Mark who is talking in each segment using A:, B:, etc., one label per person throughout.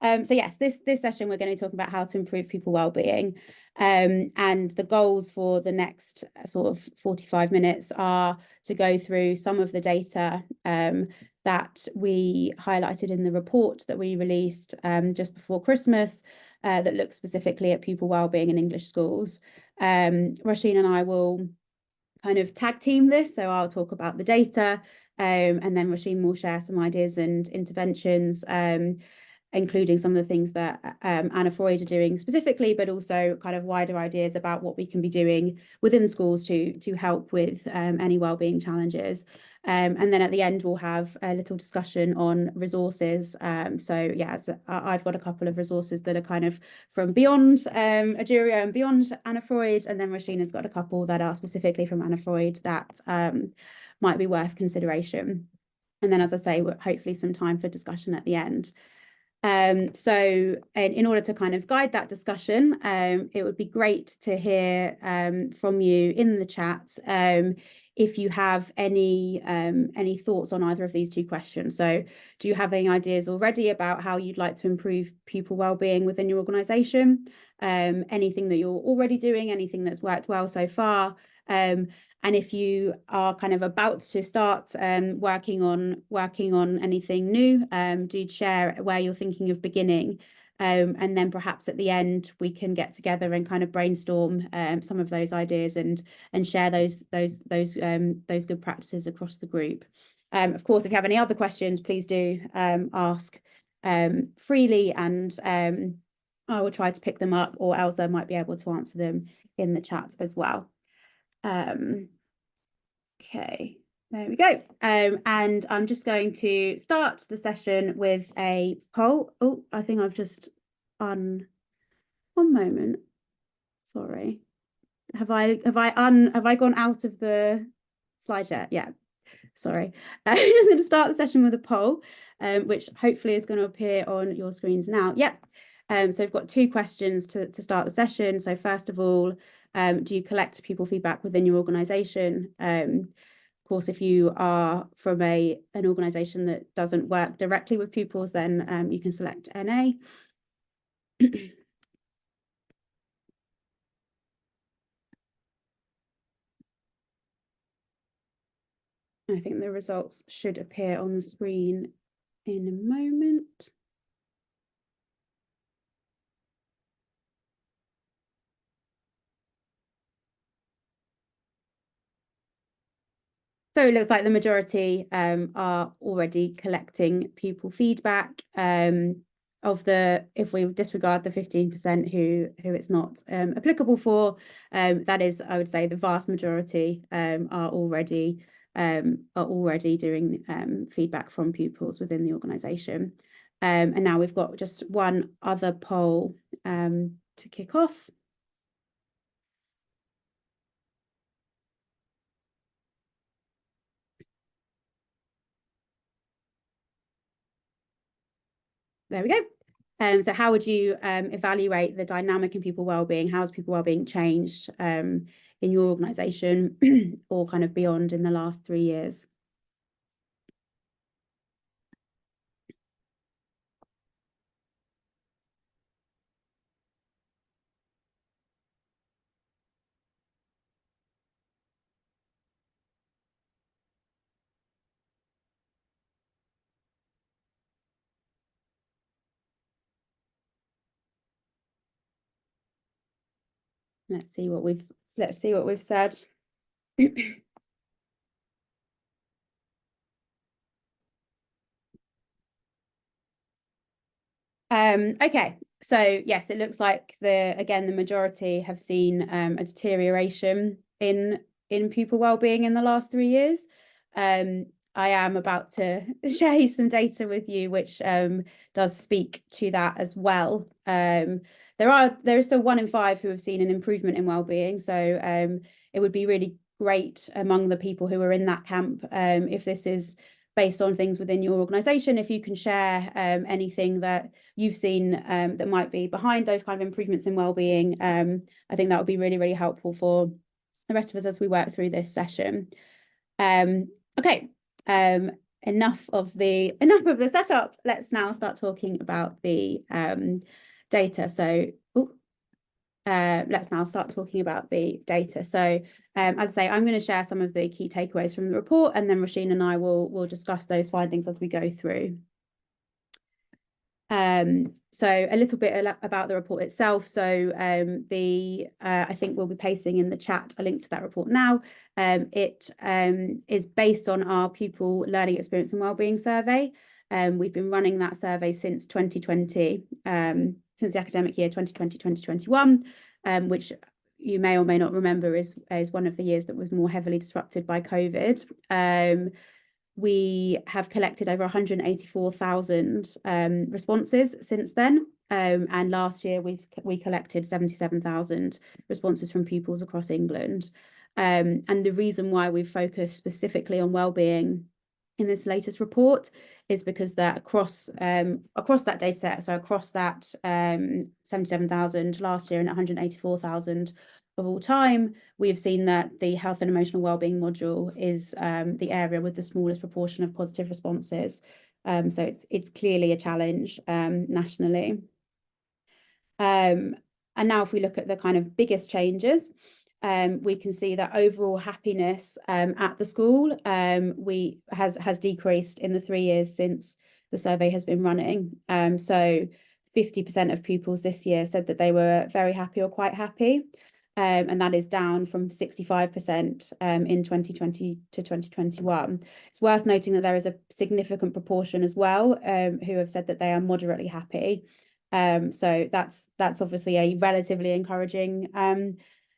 A: So yes, this session we're going to be talking about how to improve pupil wellbeing. And the goals for the next sort of 45 minutes are to go through some of the data that we highlighted in the report that we released just before Christmas that looks specifically at pupil wellbeing in English schools. Roisin and I will kind of tag team this, so I'll talk about the data and then Roisin will share some ideas and interventions, including some of the things that Anna Freud are doing specifically, but also kind of wider ideas about what we can be doing within schools to help with any wellbeing challenges. And then at the end, we'll have a little discussion on resources. So yeah, I've got a couple of resources that are kind of from beyond Ajuria and beyond Anna Freud, and then Roisin's got a couple that are specifically from Anna Freud that might be worth consideration. And then, as I say, hopefully some time for discussion at the end. So in order to kind of guide that discussion, it would be great to hear from you in the chat if you have any thoughts on either of these two questions. So do you have any ideas already about how you'd like to improve pupil wellbeing within your organisation? Anything that you're already doing, anything that's worked well so far? And if you are kind of about to start working on anything new, do share where you're thinking of beginning. And then perhaps at the end we can get together and kind of brainstorm some of those ideas and share those good practices across the group. Of course, if you have any other questions, please do ask freely, and I will try to pick them up, or Elsa might be able to answer them in the chat as well. Okay, there we go. And I'm just going to start the session with a poll. Oh, I think I've just one moment. Sorry. Have I gone out of the slide yet? Yeah. Sorry. I'm just going to start the session with a poll, which hopefully is going to appear on your screens now. Yep. So we've got two questions to start the session. So first of all, do you collect pupil feedback within your organisation? Of course, if you are from an organisation that doesn't work directly with pupils, then you can select NA. I think the results should appear on the screen in a moment. So it looks like the majority are already collecting pupil feedback. If we disregard the 15% who it's not applicable for, that is, I would say, the vast majority are already doing feedback from pupils within the organisation. And now we've got just one other poll to kick off. There we go. So how would you evaluate the dynamic in pupil wellbeing? How has pupil wellbeing changed in your organisation or kind of beyond in the last 3 years? Let's see what we've said. Okay, so yes, it looks like the majority have seen a deterioration in pupil wellbeing in the last 3 years. I am about to share some data with you, which does speak to that as well. There is still 1 in 5 who have seen an improvement in wellbeing, so it would be really great among the people who are in that camp, if this is based on things within your organisation, if you can share anything that you've seen that might be behind those kind of improvements in wellbeing. I think that would be really, really helpful for the rest of us as we work through this session. Okay, enough of the setup. Let's now start talking about the data. So let's now start talking about the data. So as I say, I'm going to share some of the key takeaways from the report, and then Roisin and I will discuss those findings as we go through. So a little bit about the report itself. So I think we'll be pasting in the chat a link to that report now. It is based on our pupil learning experience and wellbeing survey. We've been running that survey since 2020, since the academic year 2020-2021, which you may or may not remember is one of the years that was more heavily disrupted by COVID. We have collected over 184,000 responses since then, and last year we collected 77,000 responses from pupils across England. And the reason why we've focused specifically on wellbeing in this latest report is because that across that data set, so across that 77,000 last year and 184,000 of all time, we've seen that the health and emotional wellbeing module is the area with the smallest proportion of positive responses. So it's clearly a challenge nationally. And now if we look at the kind of biggest changes, we can see that overall happiness at the school has decreased in the 3 years since the survey has been running. So 50% of pupils this year said that they were very happy or quite happy. And that is down from 65% in 2020 to 2021. It's worth noting that there is a significant proportion as well who have said that they are moderately happy. So that's obviously a relatively encouraging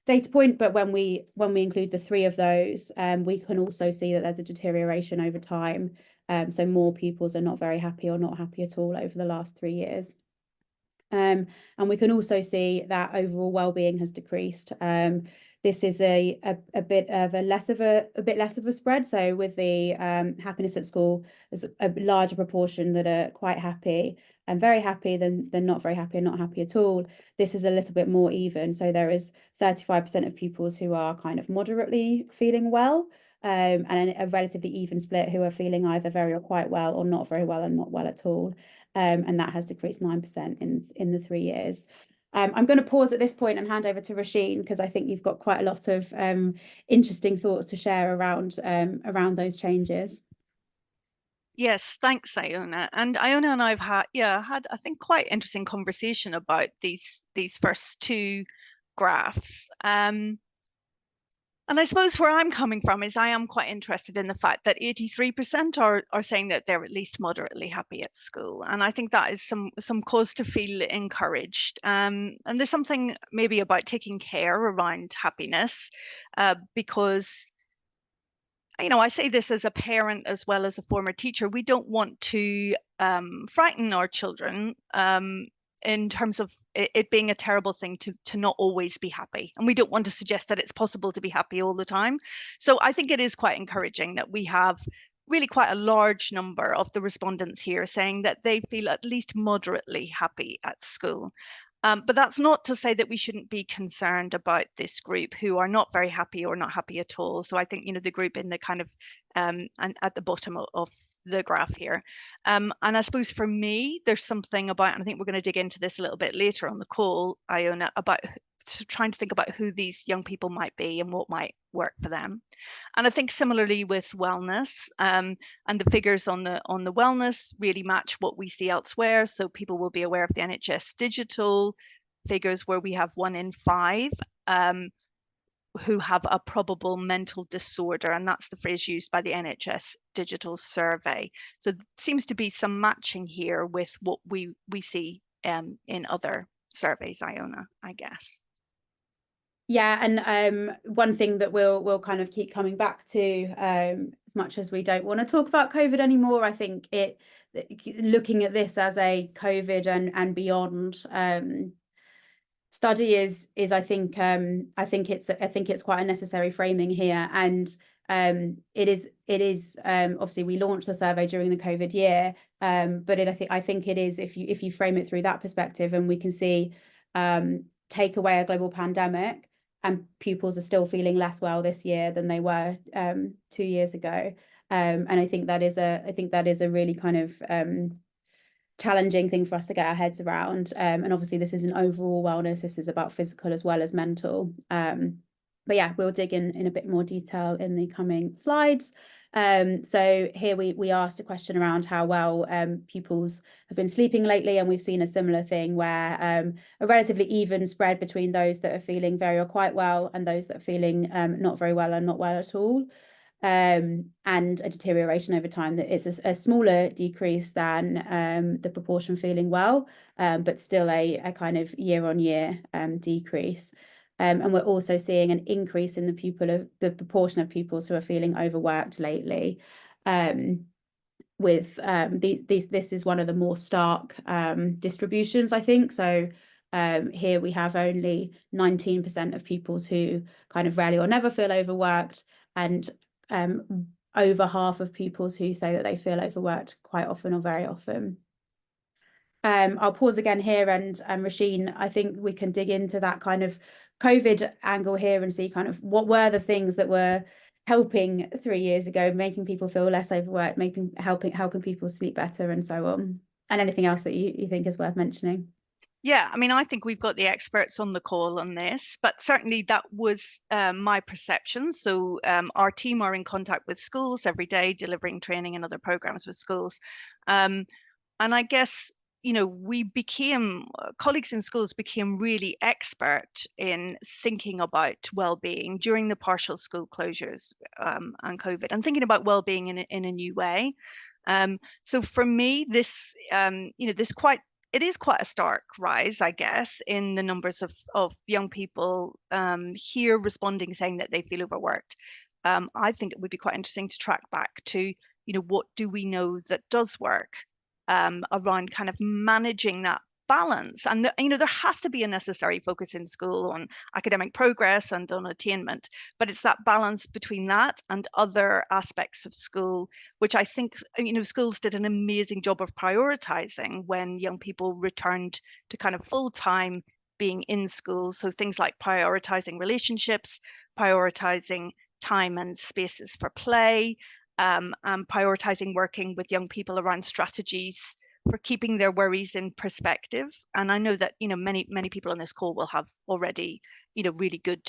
A: data point, but when we include the 3 of those, we can also see that there's a deterioration over time. So more pupils are not very happy or not happy at all over the last 3 years. And we can also see that overall well-being has decreased. This is a bit less of a spread. So with the happiness at school, there's a larger proportion that are quite happy and very happy than not very happy and not happy at all. This is a little bit more even. So there is 35% of pupils who are kind of moderately feeling well, and a relatively even split who are feeling either very or quite well or not very well and not well at all. And that has decreased 9% in the 3 years. I'm going to pause at this point and hand over to Roisin, because I think you've got quite a lot of interesting thoughts to share around those changes.
B: Yes, thanks, Iona. And Iona and I've had I think quite interesting conversation about these first 2 graphs. And I suppose where I'm coming from is I am quite interested in the fact that 83% are saying that they're at least moderately happy at school. And I think that is some cause to feel encouraged. And there's something maybe about taking care around happiness, because, you know, I say this as a parent as well as a former teacher. We don't want to frighten our children in terms of it being a terrible thing to not always be happy. And we don't want to suggest that it's possible to be happy all the time. So I think it is quite encouraging that we have really quite a large number of the respondents here saying that they feel at least moderately happy at school. But that's not to say that we shouldn't be concerned about this group who are not very happy or not happy at all. So I think, you know, the group in the kind of and at the bottom of the graph here. And I suppose for me, there's something about, and I think we're going to dig into this a little bit later on the call, Iona, about trying to think about who these young people might be and what might work for them. And I think similarly with wellness, and the figures on the wellness really match what we see elsewhere. So people will be aware of the NHS digital figures where we have 1 in 5 who have a probable mental disorder, and that's the phrase used by the NHS digital survey. So there seems to be some matching here with what we see in other surveys, Iona, I guess.
A: Yeah, and one thing that we'll kind of keep coming back to, as much as we don't want to talk about COVID anymore, I think looking at this as a COVID and beyond study is I think it's quite a necessary framing here, and it is obviously we launched the survey during the COVID year, but I think it is, if you frame it through that perspective, and we can see take away a global pandemic and pupils are still feeling less well this year than they were 2 years ago. And I think that is a really kind of challenging thing for us to get our heads around. And obviously this isn't overall wellness, this is about physical as well as mental. But yeah, we'll dig in a bit more detail in the coming slides. So here we asked a question around how well pupils have been sleeping lately, and we've seen a similar thing where a relatively even spread between those that are feeling very or quite well and those that are feeling not very well and not well at all. And a deterioration over time, that it's a smaller decrease than the proportion feeling well, but still a kind of year-on-year decrease. And we're also seeing an increase in the proportion of pupils who are feeling overworked lately. With this is one of the more stark distributions, I think. So here we have only 19% of pupils who kind of rarely or never feel overworked, and over half of pupils who say that they feel overworked quite often or very often. I'll pause again here, and Roisin, I think we can dig into that kind of COVID angle here and see kind of what were the things that were helping 3 years ago, making people feel less overworked, helping people sleep better, and so on. And anything else that you think is worth mentioning?
B: Yeah, I mean, I think we've got the experts on the call on this, but certainly that was my perception. So our team are in contact with schools every day, delivering training and other programs with schools. And I guess, you know, colleagues in schools became really expert in thinking about well-being during the partial school closures and COVID, and thinking about well-being in a new way. So for me, this, you know, it is quite a stark rise, I guess, in the numbers of young people here responding, saying that they feel overworked. I think it would be quite interesting to track back to, you know, what do we know that does work around kind of managing that balance. And you know, there has to be a necessary focus in school on academic progress and on attainment, but it's that balance between that and other aspects of school, which I think, you know, schools did an amazing job of prioritizing when young people returned to kind of full-time being in school. So things like prioritizing relationships, prioritizing time and spaces for play, and prioritizing working with young people around strategies for keeping their worries in perspective. And I know that, you know, many people on this call will have already, you know, really good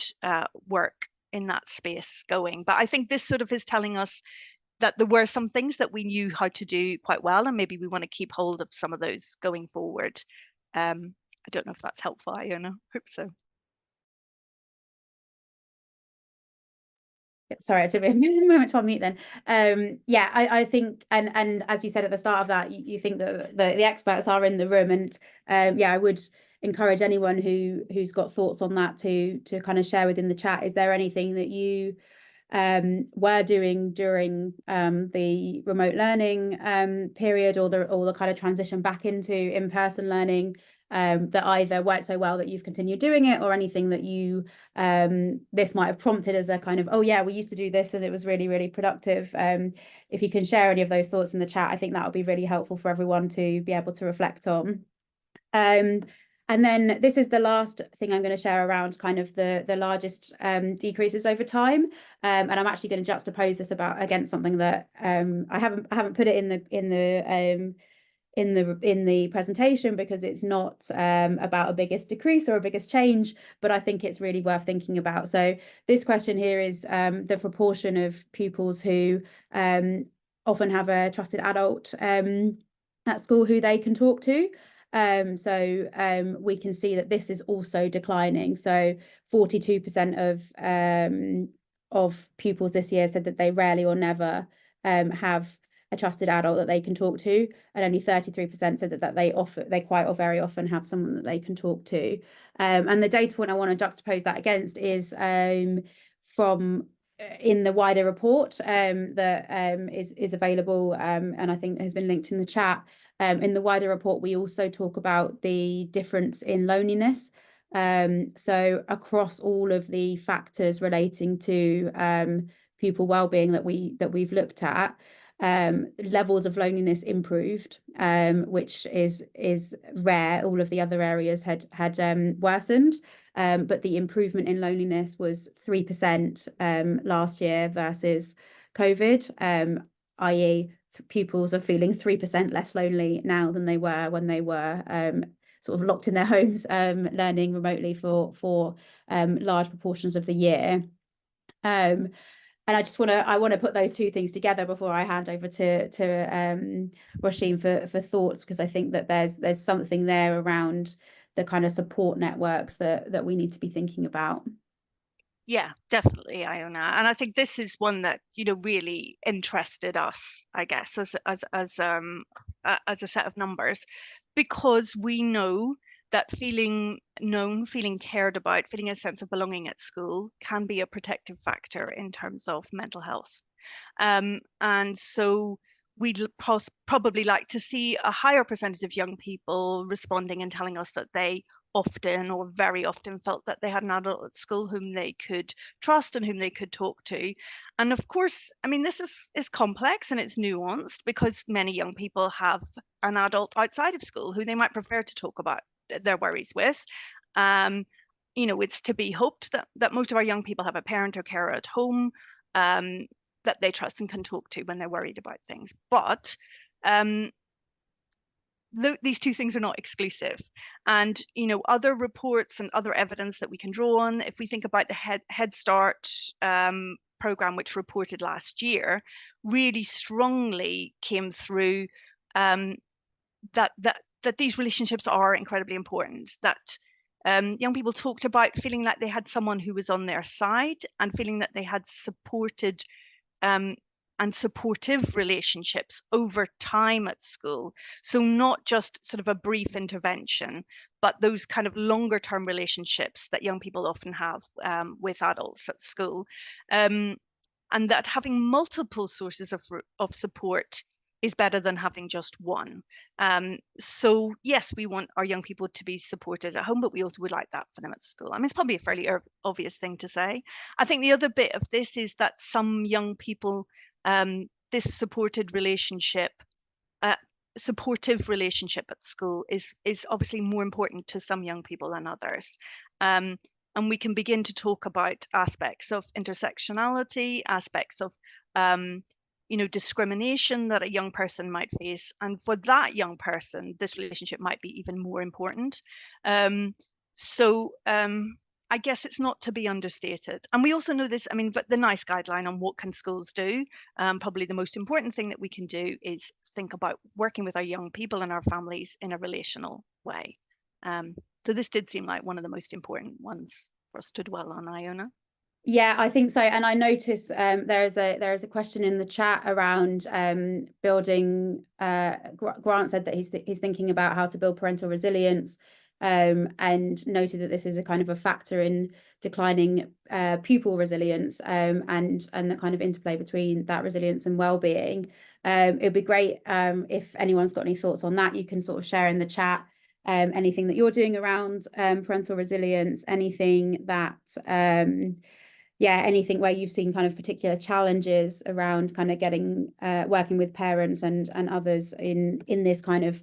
B: work in that space going. But I think this sort of is telling us that there were some things that we knew how to do quite well, and maybe we want to keep hold of some of those going forward. I don't know if that's helpful, Iona. Hope so.
A: Sorry, I took a moment to unmute then. Yeah, I think, and as you said at the start of that, you think that the experts are in the room, and yeah, I would encourage anyone who's got thoughts on that to kind of share within the chat. Is there anything that you were doing during the remote learning period, or the kind of transition back into in-person learning, that either worked so well that you've continued doing it, or anything that you this might have prompted as a kind of, oh yeah, we used to do this and it was really, really productive. If you can share any of those thoughts in the chat, I think that would be really helpful for everyone to be able to reflect on. And then this is the last thing I'm going to share around kind of the largest decreases over time, and I'm actually going to juxtapose this against something that I haven't put it in the presentation, because it's not about a biggest decrease or a biggest change, but I think it's really worth thinking about. So this question here is the proportion of pupils who often have a trusted adult at school who they can talk to. So we can see that this is also declining. So 42% of pupils this year said that they rarely or never have a trusted adult that they can talk to, and only 33% said that they quite or very often have someone that they can talk to. And the data point I want to juxtapose that against is from in the wider report that is available, and I think has been linked in the chat. In the wider report, we also talk about the difference in loneliness. So across all of the factors relating to pupil wellbeing that we've looked at, levels of loneliness improved, which is rare. All of the other areas had worsened, but the improvement in loneliness was 3% last year versus COVID, i.e. pupils are feeling 3% less lonely now than they were when they were sort of locked in their homes, learning remotely for large proportions of the year. And I want to put those two things together before I hand over to Roisin for thoughts, because I think that there's something there around the kind of support networks that we need to be thinking about.
B: Yeah, definitely, Iona. And I think this is one that, really interested us, I guess, as a set of numbers, because we know that feeling known, feeling cared about, feeling a sense of belonging at school can be a protective factor in terms of mental health. And so we'd probably like to see a higher percentage of young people responding and telling us that they often or very often felt that they had an adult at school whom they could trust and whom they could talk to. And of course, I mean, this is complex and it's nuanced, because many young people have an adult outside of school who they might prefer to talk about their worries with. It's to be hoped that most of our young people have a parent or carer at home that they trust and can talk to when they're worried about things. But these two things are not exclusive. And, other reports and other evidence that we can draw on, if we think about the Head Start program, which reported last year, really strongly came through that these relationships are incredibly important, that young people talked about feeling like they had someone who was on their side and feeling that they had supported and supportive relationships over time at school. So not just sort of a brief intervention, but those kind of longer term relationships that young people often have with adults at school. And that having multiple sources of support is better than having just one. So yes, we want our young people to be supported at home, but we also would like that for them at school. I mean, it's probably a fairly obvious thing to say. I think the other bit of this is that some young people, this supportive relationship at school is obviously more important to some young people than others. And we can begin to talk about aspects of intersectionality, aspects of discrimination that a young person might face. And for that young person, this relationship might be even more important. So I guess it's not to be understated. And we also know this, I mean, but the NICE guideline on what can schools do, probably the most important thing that we can do is think about working with our young people and our families in a relational way. So this did seem like one of the most important ones for us to dwell on, Iona.
A: Yeah, I think so. And I notice there is a question in the chat around building. Grant said that he's thinking about how to build parental resilience, and noted that this is a kind of a factor in declining pupil resilience, and the kind of interplay between that resilience and well-being. It'd be great if anyone's got any thoughts on that. You can sort of share in the chat. Anything that you're doing around parental resilience, anything that anything where you've seen kind of particular challenges around kind of getting working with parents and others in this kind of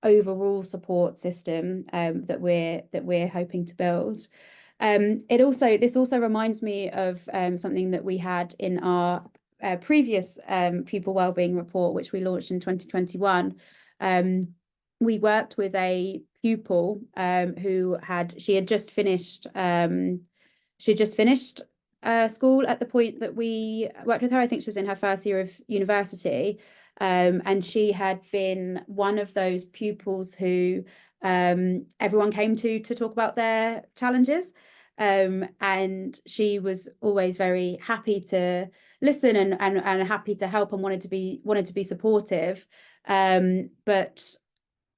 A: overall support system that we're hoping to build. This also reminds me of something that we had in our previous pupil wellbeing report, which we launched in 2021. We worked with a pupil who had just finished school at the point that we worked with her. I think she was in her first year of university, and she had been one of those pupils who everyone came to talk about their challenges, and she was always very happy to listen and happy to help and wanted to be supportive, but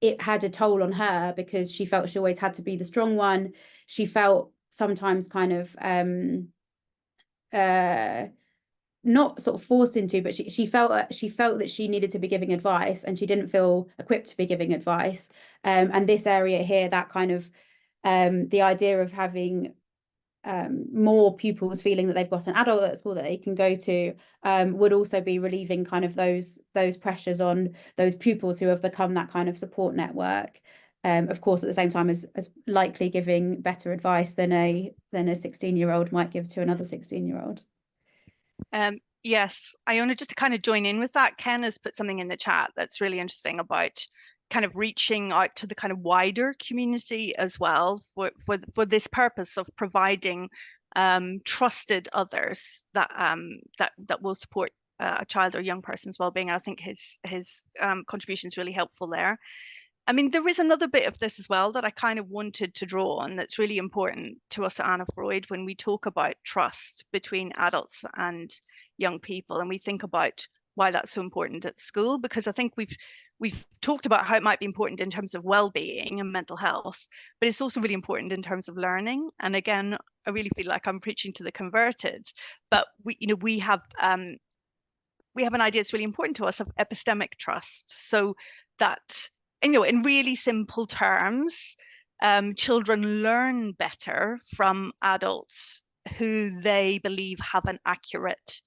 A: it had a toll on her because she felt she always had to be the strong one. She felt sometimes kind of not sort of forced into, but she felt that she needed to be giving advice and she didn't feel equipped to be giving advice. And this area here, that kind of the idea of having more pupils feeling that they've got an adult at school that they can go to would also be relieving kind of those pressures on those pupils who have become that kind of support network. Of course, at the same time as likely giving better advice than a 16-year-old might give to another 16-year-old.
B: Yes, Iona, just to kind of join in with that, Ken has put something in the chat that's really interesting about kind of reaching out to the kind of wider community as well for this purpose of providing trusted others that will support a child or young person's well-being. I think his contribution is really helpful there. I mean, there is another bit of this as well that I kind of wanted to draw on that's really important to us at Anna Freud when we talk about trust between adults and young people, and we think about why that's so important at school, because I think we've talked about how it might be important in terms of well-being and mental health, but it's also really important in terms of learning. And again, I really feel like I'm preaching to the converted, but we have an idea that's really important to us of epistemic trust. So that, in really simple terms, children learn better from adults who they believe have an accurate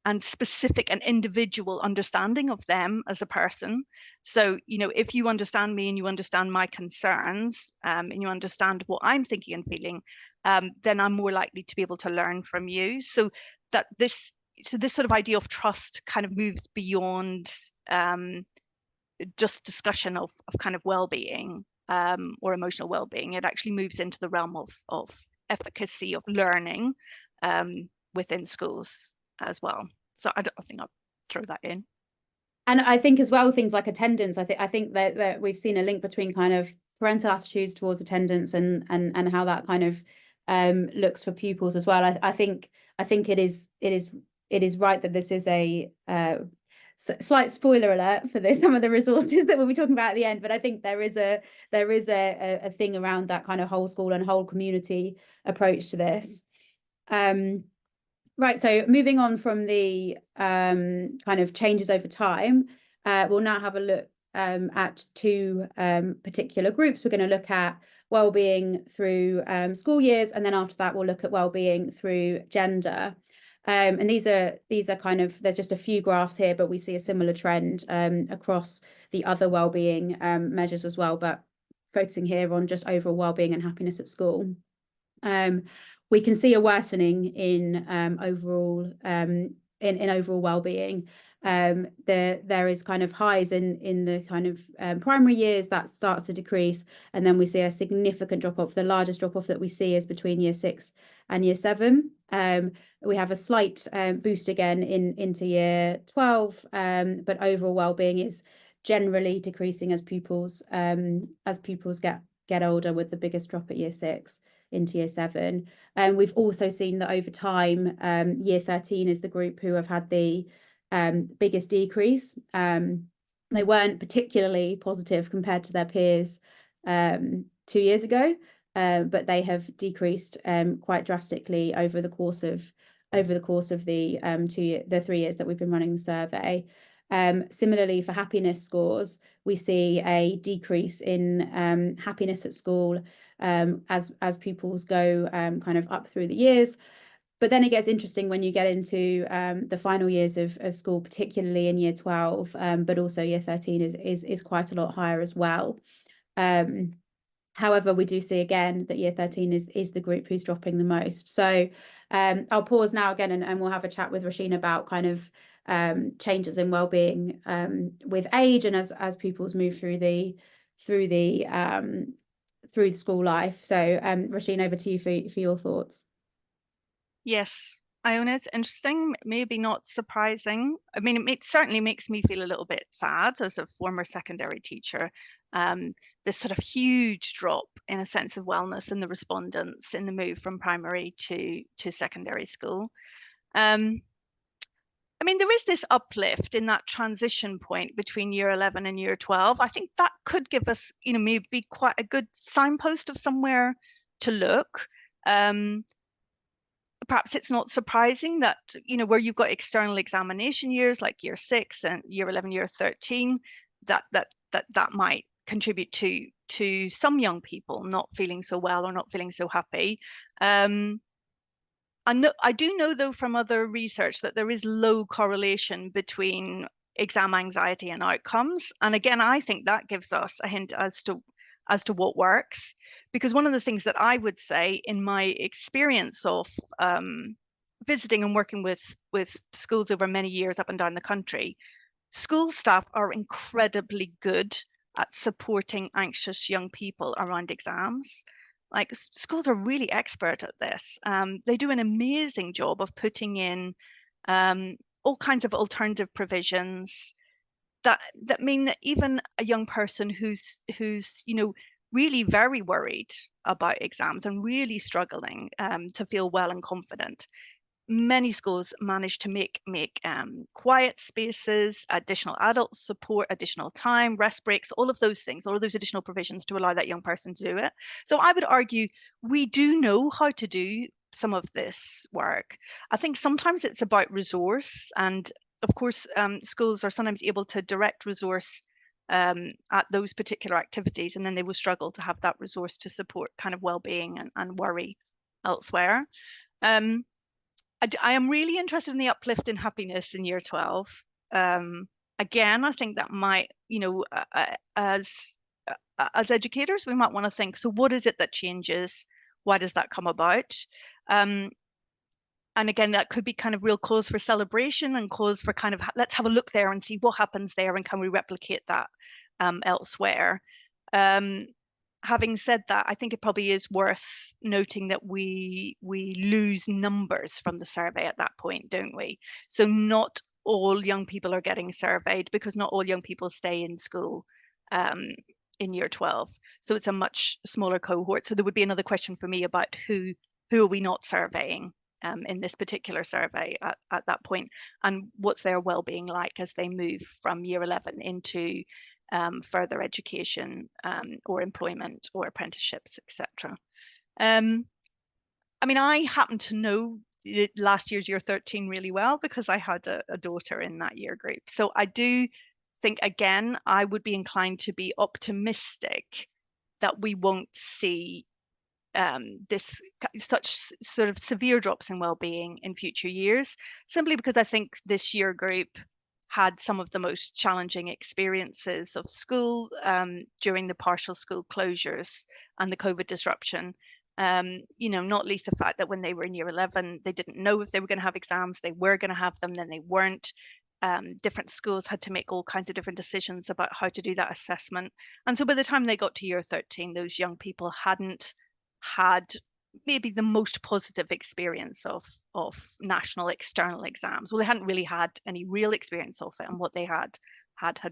B: and specific and individual understanding of them as a person. So, if you understand me and you understand my concerns, and you understand what I'm thinking and feeling, then I'm more likely to be able to learn from you. So this sort of idea of trust kind of moves beyond just discussion of kind of well-being or emotional well-being. It actually moves into the realm of efficacy of learning within schools as well. So I think I'll throw that in.
A: And I think as well, things like attendance, I think that we've seen a link between kind of parental attitudes towards attendance and how that kind of looks for pupils as well. I think it is right that this is a slight spoiler alert for some of the resources that we'll be talking about at the end, but I think there is a thing around that kind of whole school and whole community approach to this. Right, so moving on from the kind of changes over time, we'll now have a look at two particular groups. We're going to look at well-being through school years, and then after that we'll look at well-being through gender. And these are kind of, there's just a few graphs here, but we see a similar trend across the other well-being measures as well, but focusing here on just overall well-being and happiness at school. We can see a worsening in overall overall well-being. There is kind of highs in the kind of primary years that starts to decrease, and then we see a significant drop off. The largest drop off that we see is between year 6 and year 7. We have a slight boost again into year 12, but overall well-being is generally decreasing as pupils get older, with the biggest drop at year 6 into year 7. And we've also seen that over time, year 13 is the group who have had the biggest decrease. They weren't particularly positive compared to their peers 2 years ago, but they have decreased quite drastically over the course of the 3 years that we've been running the survey. Similarly, for happiness scores, we see a decrease in happiness at school as pupils go kind of up through the years. But then it gets interesting when you get into the final years of school, particularly in year 12, but also year 13 is quite a lot higher as well. However, we do see again that year 13 is the group who's dropping the most. So I'll pause now again and we'll have a chat with Roisin about kind of changes in well-being with age and as pupils move through the school life. So Roisin, over to you for your thoughts.
B: Yes, Iona, it's interesting, maybe not surprising. I mean, it certainly makes me feel a little bit sad as a former secondary teacher. This sort of huge drop in a sense of wellness in the respondents in the move from primary to secondary school. I mean, there is this uplift in that transition point between year 11 and year 12. I think that could give us, maybe quite a good signpost of somewhere to look. Perhaps it's not surprising that, where you've got external examination years like year 6 and year 11, year 13, that might contribute to some young people not feeling so well or not feeling so happy. I do know, though, from other research that there is low correlation between exam anxiety and outcomes. And again, I think that gives us a hint as to what works. Because one of the things that I would say in my experience of visiting and working with schools over many years up and down the country, school staff are incredibly good at supporting anxious young people around exams. Like, schools are really expert at this. They do an amazing job of putting in all kinds of alternative provisions that mean that even a young person who's really very worried about exams and really struggling to feel well and confident, many schools manage to make quiet spaces, additional adult support, additional time, rest breaks, all of those things, all of those additional provisions to allow that young person to do it. So I would argue we do know how to do some of this work. I think sometimes it's about resource, and of course schools are sometimes able to direct resource at those particular activities, and then they will struggle to have that resource to support kind of well-being and worry elsewhere. I am really interested in the uplift in happiness in year 12. Again, I think that might, as educators, we might want to think, so what is it that changes? Why does that come about? And again, that could be kind of real cause for celebration and cause for kind of, let's have a look there and see what happens there and can we replicate that elsewhere. Having said that, I think it probably is worth noting that we lose numbers from the survey at that point, don't we? So not all young people are getting surveyed, because not all young people stay in school in year 12. So it's a much smaller cohort. So there would be another question for me about who are we not surveying in this particular survey at that point, and what's their well-being like as they move from year 11 into further education or employment or apprenticeships, etc. I mean, I happen to know last year's year 13 really well because I had a daughter in that year group. So I do think, again, I would be inclined to be optimistic that we won't see such sort of severe drops in well-being in future years, simply because I think this year group had some of the most challenging experiences of school during the partial school closures and the COVID disruption. Not least the fact that when they were in year 11, they didn't know if they were going to have exams. They were going to have them, then they weren't. Different schools had to make all kinds of different decisions about how to do that assessment. And so by the time they got to year 13, those young people hadn't had maybe the most positive experience of national external exams. Well, they hadn't really had any real experience of it, and what they had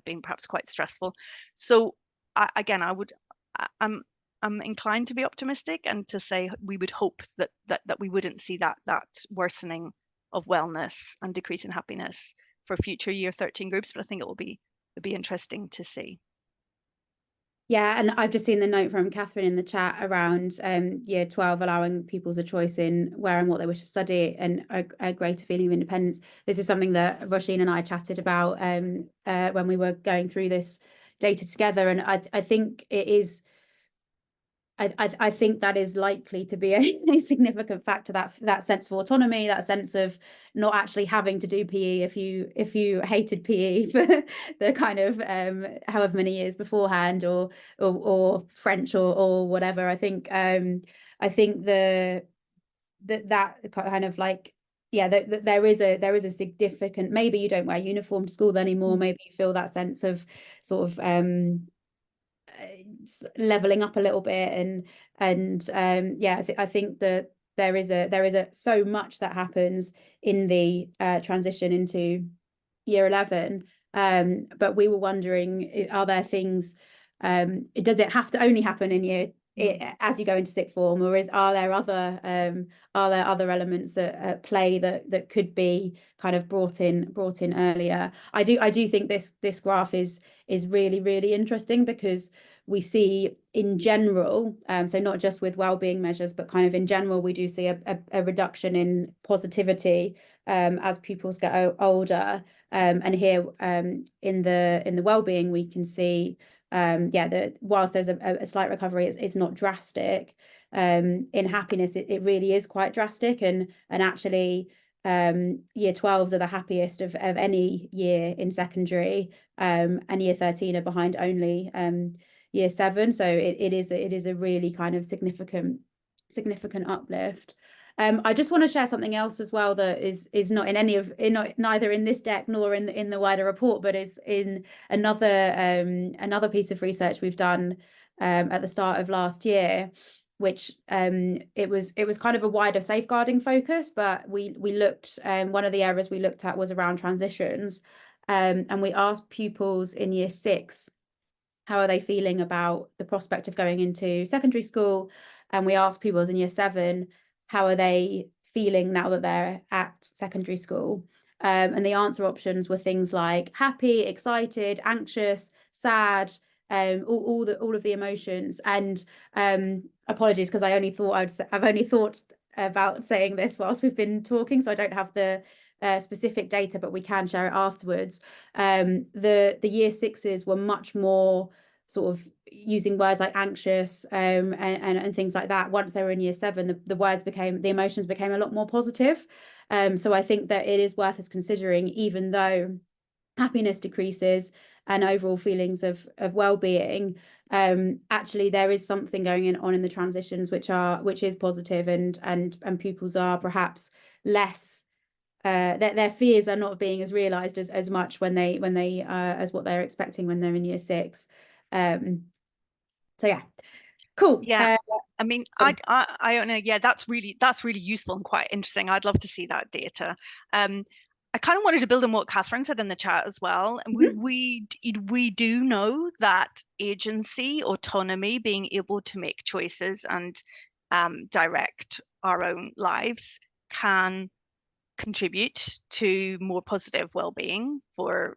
B: been perhaps quite stressful. So I'm inclined to be optimistic and to say we would hope that we wouldn't see that worsening of wellness and decrease in happiness for future year 13 groups, but I think it'll be interesting to see.
A: Yeah, and I've just seen the note from Catherine in the chat around year 12 allowing pupils a choice in where and what they wish to study and a greater feeling of independence. This is something that Roisin and I chatted about when we were going through this data together, and I think it is. I think that is likely to be a significant factor, that sense of autonomy, that sense of not actually having to do PE if you hated PE for the kind of however many years beforehand, or French or whatever. I think that kind of like, yeah, there is a significant, maybe you don't wear uniform to school anymore, maybe you feel that sense of sort of leveling up a little bit, and yeah, I think that there is a so much that happens in the transition into year 11, but we were wondering, are there things, does it have to only happen in year as you go into sixth form, or are there other elements at play that could be kind of brought in earlier? I do think this graph is really, really interesting, because we see in general, so not just with well-being measures, but kind of in general, we do see a reduction in positivity as pupils get older. And here in the well-being, we can see whilst there's a slight recovery, it's not drastic. In happiness, it really is quite drastic, and actually year 12s are the happiest of any year in secondary, and year 13 are behind only year 7. So it is a really kind of significant uplift. I just want to share something else as well that is not in any of neither in this deck nor in the wider report, but is in another piece of research we've done at the start of last year, which it was kind of a wider safeguarding focus, but we looked one of the areas we looked at was around transitions, and we asked pupils in year 6 how are they feeling about the prospect of going into secondary school, and we asked pupils in year 7 how are they feeling now that they're at secondary school, and the answer options were things like happy, excited, anxious, sad, all of the emotions. And apologies, because I've only thought about saying this whilst we've been talking, so I don't have the specific data, but we can share it afterwards. The year 6s were much more sort of using words like anxious and things like that. Once they were in year 7, the emotions became a lot more positive. So I think that it is worth us considering, even though happiness decreases and overall feelings of well-being, actually there is something going on in the transitions which is positive, and pupils are perhaps less their fears are not being as realized as much when they as what they're expecting when they're in year 6. So yeah, cool.
B: Yeah. I mean, I don't know. Yeah, that's really useful and quite interesting. I'd love to see that data. I kind of wanted to build on what Catherine said in the chat as well. And we do know that agency, autonomy, being able to make choices and direct our own lives can contribute to more positive well-being for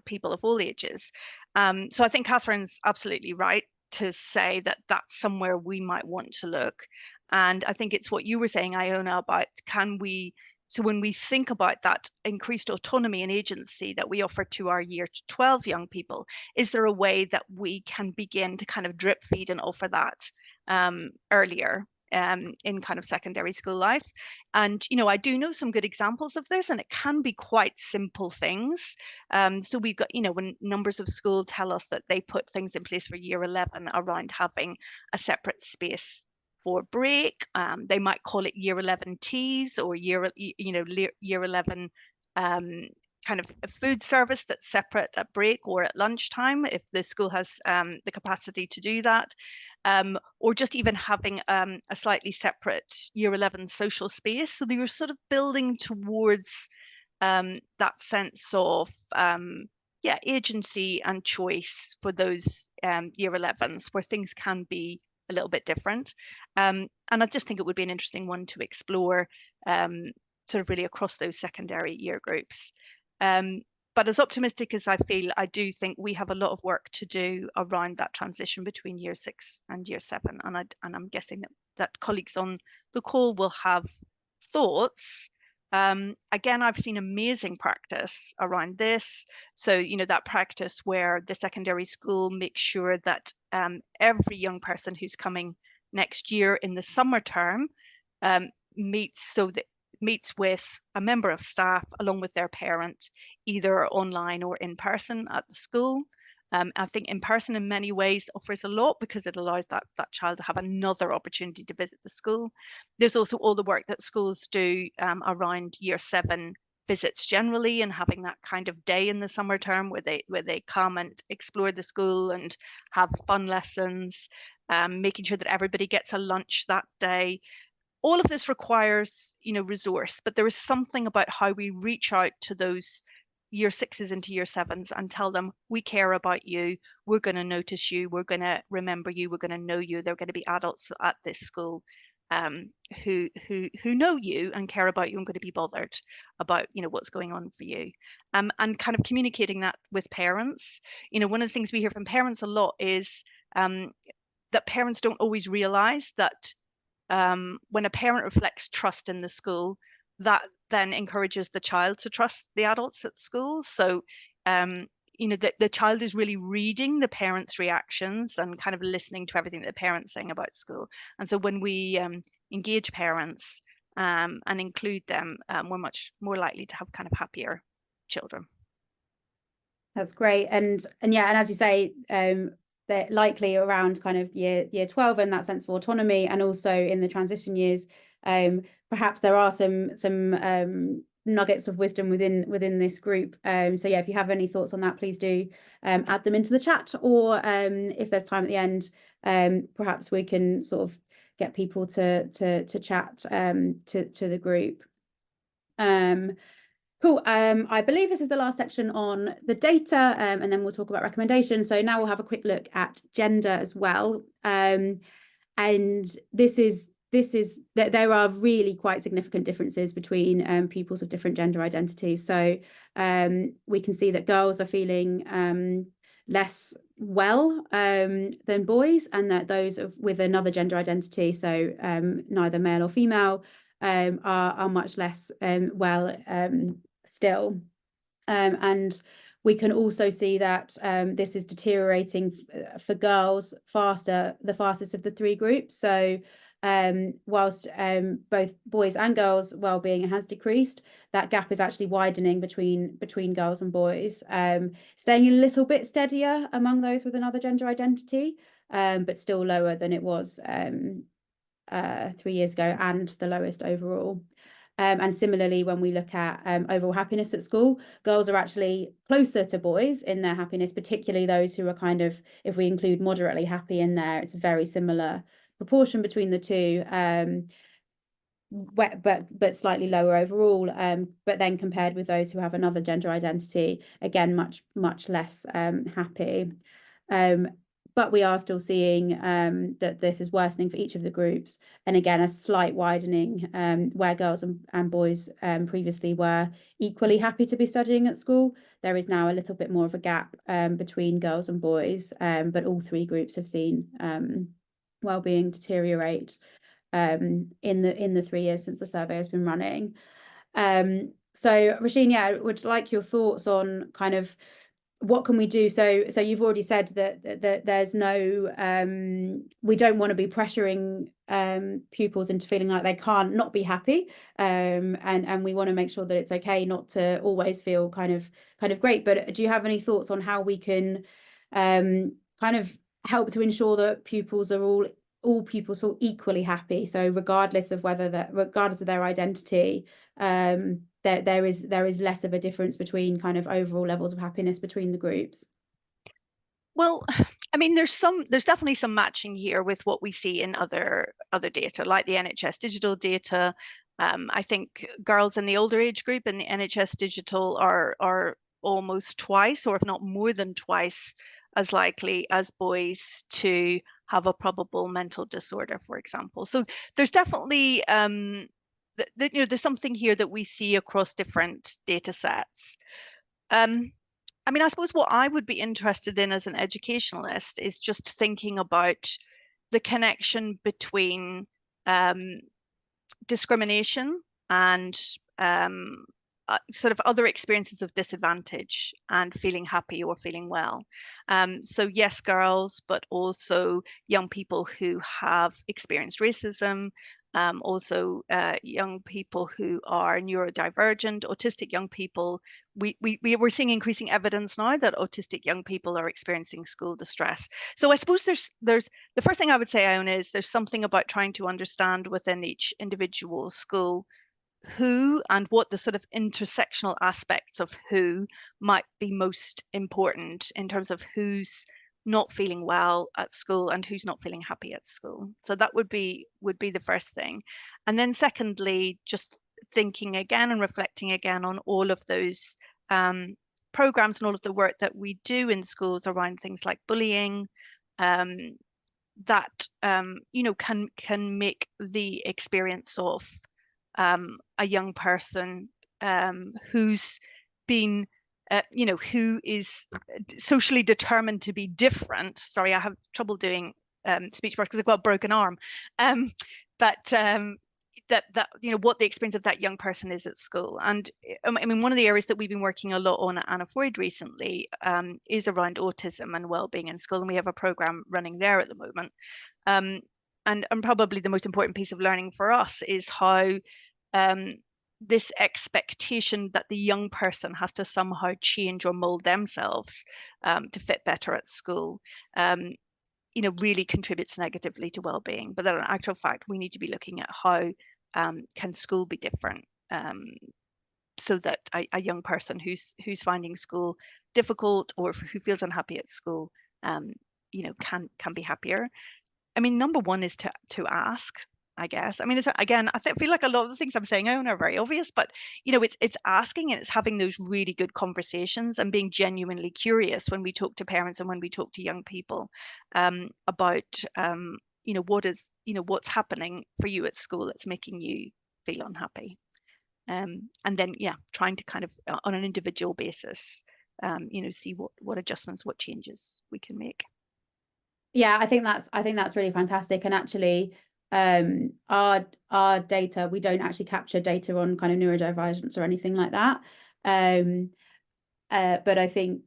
B: people of all ages. So I think Catherine's absolutely right to say that that's somewhere we might want to look. And I think it's what you were saying, Iona, about so when we think about that increased autonomy and agency that we offer to our year 12 young people, is there a way that we can begin to kind of drip feed and offer that earlier in kind of secondary school life? And, I do know some good examples of this, and it can be quite simple things. So we've got, when numbers of schools tell us that they put things in place for year 11 around having a separate space for break. They might call it year 11 teas, or year 11 kind of a food service that's separate at break or at lunchtime, if the school has the capacity to do that, or just even having a slightly separate year 11 social space. So you're sort of building towards that sense of agency and choice for those year 11s, where things can be a little bit different. And I just think it would be an interesting one to explore sort of really across those secondary year groups. But as optimistic as I feel, I do think we have a lot of work to do around that transition between year 6 and year 7. And I'm guessing that colleagues on the call will have thoughts. Again, I've seen amazing practice around this. So, that practice where the secondary school makes sure that every young person who's coming next year in the summer term meets with a member of staff along with their parent, either online or in person at the school. I think in person in many ways offers a lot, because it allows that child to have another opportunity to visit the school. There's also all the work that schools do around year 7 visits generally, and having that kind of day in the summer term where they come and explore the school and have fun lessons, making sure that everybody gets a lunch that day. All of this requires, resource, but there is something about how we reach out to those year 6s into year 7s and tell them, we care about you, we're going to notice you, we're going to remember you, we're going to know you. There are going to be adults at this school who know you and care about you and going to be bothered about what's going on for you, and kind of communicating that with parents. One of the things we hear from parents a lot is that parents don't always realize that when a parent reflects trust in the school, that then encourages the child to trust the adults at school. So, the child is really reading the parents' reactions and kind of listening to everything that the parents saying about school. And so when we engage parents and include them, we're much more likely to have kind of happier children.
A: That's great. And as you say, they're likely around kind of year 12 and that sense of autonomy, and also in the transition years, perhaps there are some nuggets of wisdom within this group. So yeah, if you have any thoughts on that, please do add them into the chat, or if there's time at the end, perhaps we can sort of get people to chat to the group. Cool. I believe this is the last section on the data, and then we'll talk about recommendations. So now we'll have a quick look at gender as well. And this is that there are really quite significant differences between pupils of different gender identities. So we can see that girls are feeling less well than boys, and that those with another gender identity, so neither male or female, are much less well still. And we can also see that this is deteriorating for girls the fastest of the three groups. So whilst both boys and girls' well-being has decreased, that gap is actually widening between girls and boys, staying a little bit steadier among those with another gender identity, but still lower than it was 3 years ago, and the lowest overall. And similarly, when we look at overall happiness at school, girls are actually closer to boys in their happiness, particularly those who are kind of, if we include moderately happy in there, it's a very similar proportion between the two, but slightly lower overall. But then compared with those who have another gender identity, again, much less happy. But we are still seeing that this is worsening for each of the groups. And again, a slight widening where girls and boys previously were equally happy to be studying at school. There is now a little bit more of a gap between girls and boys, but all three groups have seen well-being deteriorate in the 3 years since the survey has been running. So Roisin, yeah, I would like your thoughts on kind of what can we do? So you've already said that there's no we don't want to be pressuring pupils into feeling like they can't not be happy, and we want to make sure that it's okay not to always feel kind of great. But do you have any thoughts on how we can kind of help to ensure that pupils are all pupils feel equally happy? So regardless of their identity, there is less of a difference between kind of overall levels of happiness between the groups.
B: Well, I mean, there's definitely some matching here with what we see in other data, like the NHS digital data. I think girls in the older age group in the NHS digital are almost twice, or if not more than twice, as likely as boys to have a probable mental disorder, for example. So there's definitely there's something here that we see across different data sets. I mean, I suppose what I would be interested in as an educationalist is just thinking about the connection between discrimination and sort of other experiences of disadvantage and feeling happy or feeling well. So yes, girls, but also young people who have experienced racism, also young people who are neurodivergent, autistic young people. We're seeing increasing evidence now that autistic young people are experiencing school distress. So I suppose there's the first thing I would say, Iona, is there's something about trying to understand within each individual school who and what the sort of intersectional aspects of who might be most important in terms of who's not feeling well at school and who's not feeling happy at school. So that would be the first thing. And then secondly, just thinking again and reflecting again on all of those programs and all of the work that we do in schools around things like bullying, that can make the experience of a young person who's been who is socially determined to be different. Sorry, I have trouble doing speech marks because I've got a broken arm. That what the experience of that young person is at school. And I mean, one of the areas that we've been working a lot on at Anna Freud recently is around autism and wellbeing in school, and we have a program running there at the moment. And probably the most important piece of learning for us is how this expectation that the young person has to somehow change or mold themselves to fit better at school, really contributes negatively to well-being. But that in actual fact, we need to be looking at how can school be different? So that a young person who's finding school difficult or who feels unhappy at school, can be happier. I mean, number one is to ask, I guess. I mean, it's again, I feel like a lot of the things I'm saying are very obvious, but it's asking, and it's having those really good conversations and being genuinely curious when we talk to parents and when we talk to young people, about what's happening for you at school that's making you feel unhappy. And then, trying to kind of on an individual basis, see what adjustments, what changes we can make.
A: Yeah, I think that's really fantastic. And actually, our data, we don't actually capture data on kind of neurodivergence or anything like that. But I think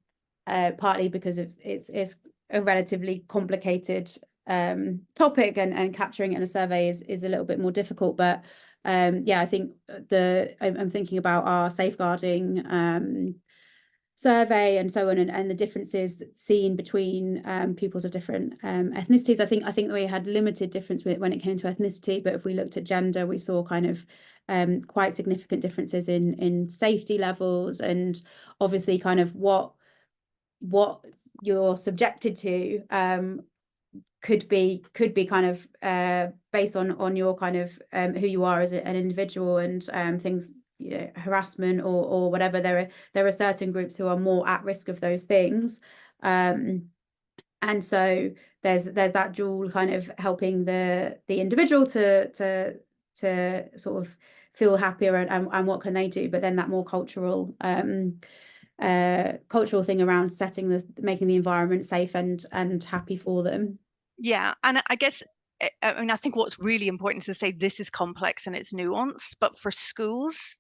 A: partly because it's a relatively complicated topic, and capturing it in a survey is a little bit more difficult. But I think I'm thinking about our safeguarding survey and so on, and the differences seen between pupils of different ethnicities. I think we had limited difference when it came to ethnicity, but if we looked at gender, we saw kind of quite significant differences in safety levels, and obviously kind of what you're subjected to could be kind of based on your kind of who you are as an individual, and things, harassment or whatever. There are certain groups who are more at risk of those things, and so there's that dual kind of helping the individual to sort of feel happier, and what can they do, but then that more cultural thing around making the environment safe and happy for them.
B: Yeah, and I guess, I mean, I think what's really important to say, this is complex and it's nuanced, but for schools,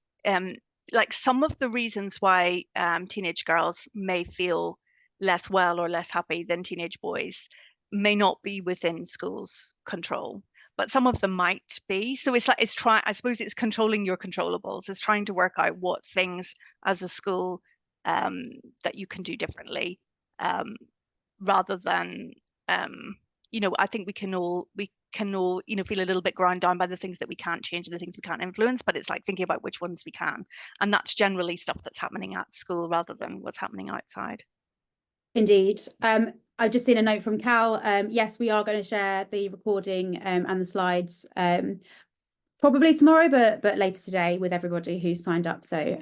B: like some of the reasons why teenage girls may feel less well or less happy than teenage boys may not be within schools' control, but some of them might be. So I suppose it's controlling your controllables. It's trying to work out what things as a school that you can do differently, rather than I think we can all feel a little bit ground down by the things that we can't change and the things we can't influence, but it's like thinking about which ones we can, and that's generally stuff that's happening at school rather than what's happening outside.
A: Indeed. I've just seen a note from Cal. Yes, we are going to share the recording and the slides probably tomorrow, but later today with everybody who's signed up. So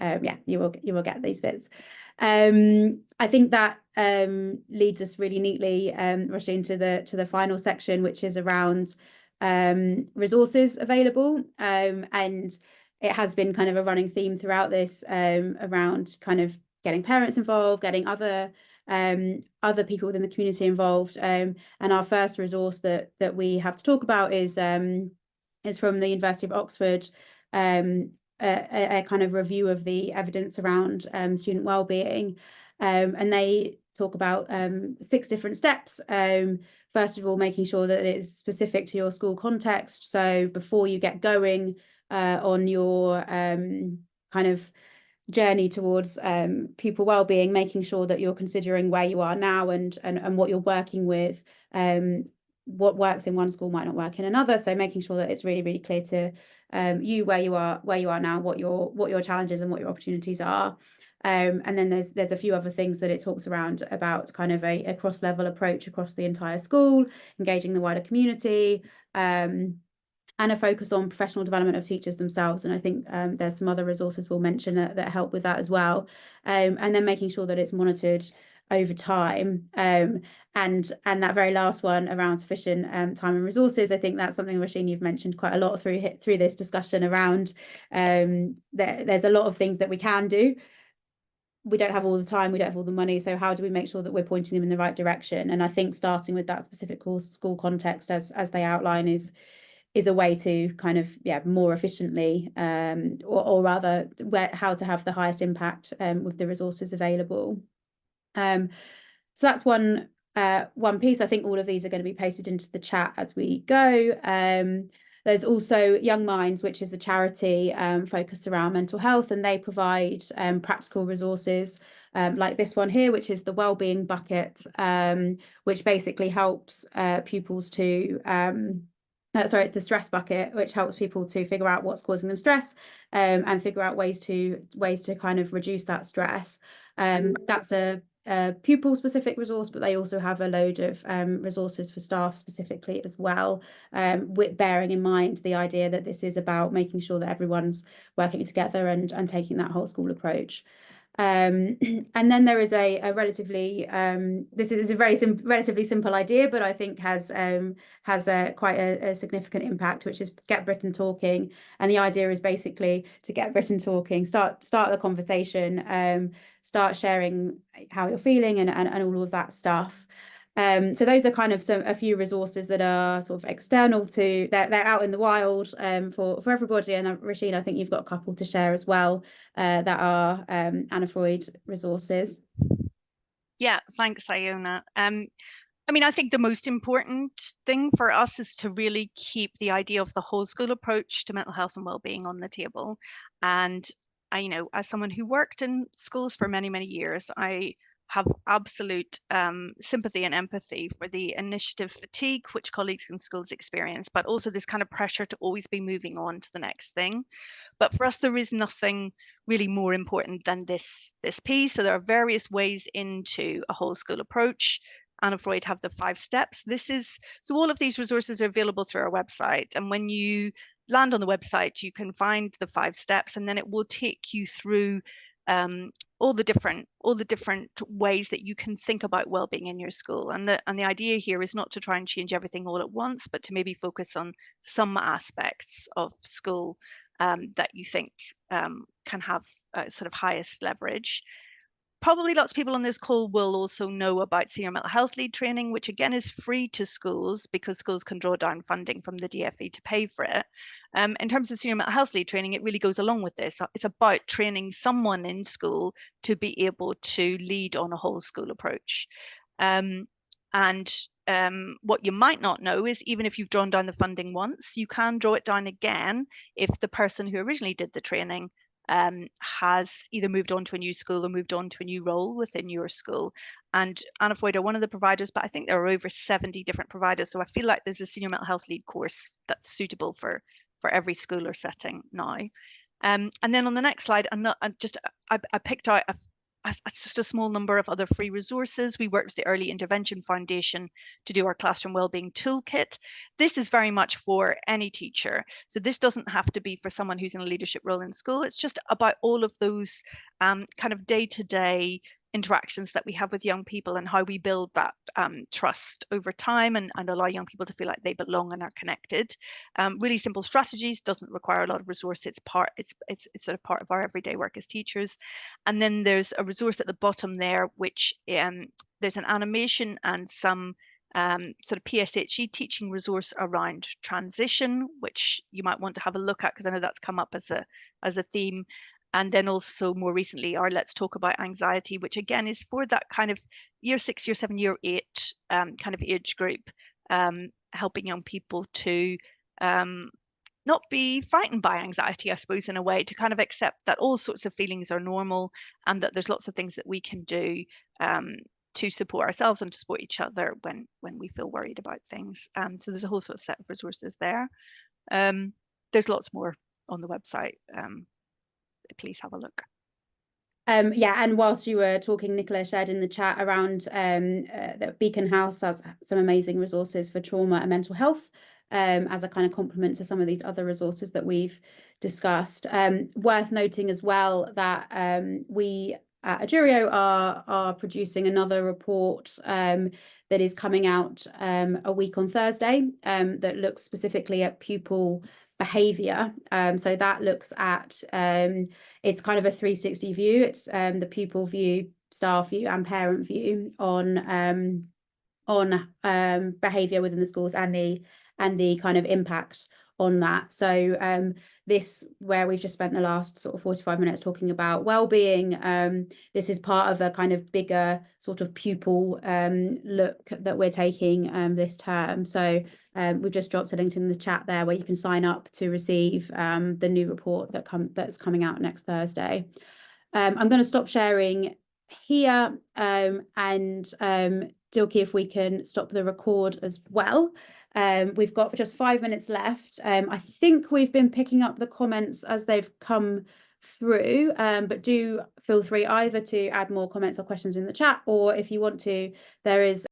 A: you will get these bits. I think that leads us really neatly, Roisin, to the final section, which is around resources available, and it has been kind of a running theme throughout this, around kind of getting parents involved, getting other people within the community involved, and our first resource that we have to talk about is from the University of Oxford, a kind of review of the evidence around student wellbeing, and they talk about 6 different steps. First of all, making sure that it is specific to your school context. So before you get going on your kind of journey towards pupil wellbeing, making sure that you're considering where you are now and what you're working with. What works in one school might not work in another, so making sure that it's really, really clear to you where you are now, what your challenges and what your opportunities are. And then there's a few other things that it talks around about kind of a cross-level approach across the entire school, engaging the wider community, and a focus on professional development of teachers themselves. And I think there's some other resources we'll mention that help with that as well. And then making sure that it's monitored over time. And that very last one around sufficient time and resources, I think that's something, Roisin, you've mentioned quite a lot through this discussion around there's a lot of things that we can do. We don't have all the time, we don't have all the money, so how do we make sure that we're pointing them in the right direction? And I think starting with that specific school context, as they outline, is a way to kind of more efficiently, or rather how to have the highest impact with the resources available. So that's one piece. I think all of these are going to be pasted into the chat as we go. There's also Young Minds, which is a charity focused around mental health, and they provide practical resources like this one here, which is the Wellbeing Bucket, which basically helps pupils to sorry, it's the stress bucket, which helps people to figure out what's causing them stress, and figure out ways to kind of reduce that stress. That's a pupil specific resource, but they also have a load of resources for staff specifically as well, with bearing in mind the idea that this is about making sure that everyone's working together and taking that whole school approach. And then there is a relatively this is a very relatively simple idea, but I think has quite a significant impact, which is get Britain talking. And the idea is basically to get Britain talking, start the conversation, start sharing how you're feeling and all of that stuff. So those are kind of a few resources that are sort of external to, they're out in the wild for everybody. And Roisin, I think you've got a couple to share as well that are Anna Freud resources.
B: Yeah, thanks, Iona. I mean, I think the most important thing for us is to really keep the idea of the whole school approach to mental health and well-being on the table. And I, you know, as someone who worked in schools for many, many years, I have absolute sympathy and empathy for the initiative fatigue which colleagues in schools experience, but also this kind of pressure to always be moving on to the next thing. But for us, there is nothing really more important than this piece. So there are various ways into a whole school approach. Anna Freud have the 5 steps. So all of these resources are available through our website. And when you land on the website, you can find the 5 steps, and then it will take you through all the different ways that you can think about well-being in your school. And the idea here is not to try and change everything all at once, but to maybe focus on some aspects of school that you think can have sort of highest leverage. Probably lots of people on this call will also know about senior mental health lead training, which again is free to schools because schools can draw down funding from the DFE to pay for it. In terms of senior mental health lead training, it really goes along with this. It's about training someone in school to be able to lead on a whole school approach. What you might not know is even if you've drawn down the funding once, you can draw it down again if the person who originally did the training has either moved on to a new school or moved on to a new role within your school. And Anna Freud are one of the providers, but I think there are over 70 different providers. So I feel like there's a senior mental health lead course that's suitable for every school or setting now. And then on the next slide, I picked out just a small number of other free resources. We worked with the Early Intervention Foundation to do our classroom wellbeing toolkit. This is very much for any teacher. So this doesn't have to be for someone who's in a leadership role in school. It's just about all of those kind of day-to-day interactions that we have with young people and how we build that trust over time and allow young people to feel like they belong and are connected. Really simple strategies, doesn't require a lot of resource. It's sort of part of our everyday work as teachers. And then there's a resource at the bottom there, which there's an animation and some sort of PSHE teaching resource around transition, which you might want to have a look at because I know that's come up as a theme. And then also more recently, our Let's Talk About Anxiety, which again is for that kind of year 6, year 7, year 8 kind of age group, helping young people to not be frightened by anxiety, I suppose, in a way, to kind of accept that all sorts of feelings are normal and that there's lots of things that we can do to support ourselves and to support each other when we feel worried about things. So there's a whole sort of set of resources there. There's lots more on the website. Please have a look.
A: Yeah, and whilst you were talking, Nicola shared in the chat around that Beacon House has some amazing resources for trauma and mental health as a kind of complement to some of these other resources that we've discussed. Worth noting as well that we at Ajurio are producing another report that is coming out a week on Thursday that looks specifically at pupil behavior. So that looks at it's kind of a 360 view. It's the pupil view, staff view, and parent view on behavior within the schools and the kind of impact on that. So this, where we've just spent the last sort of 45 minutes talking about well-being, this is part of a kind of bigger sort of pupil look that we're taking this term. So we've just dropped a link in the chat there where you can sign up to receive the new report that's coming out next Thursday. I'm going to stop sharing here and Dilky, if we can stop the record as well. We've got just 5 minutes left. I think we've been picking up the comments as they've come through, but do feel free either to add more comments or questions in the chat, or if you want to, there is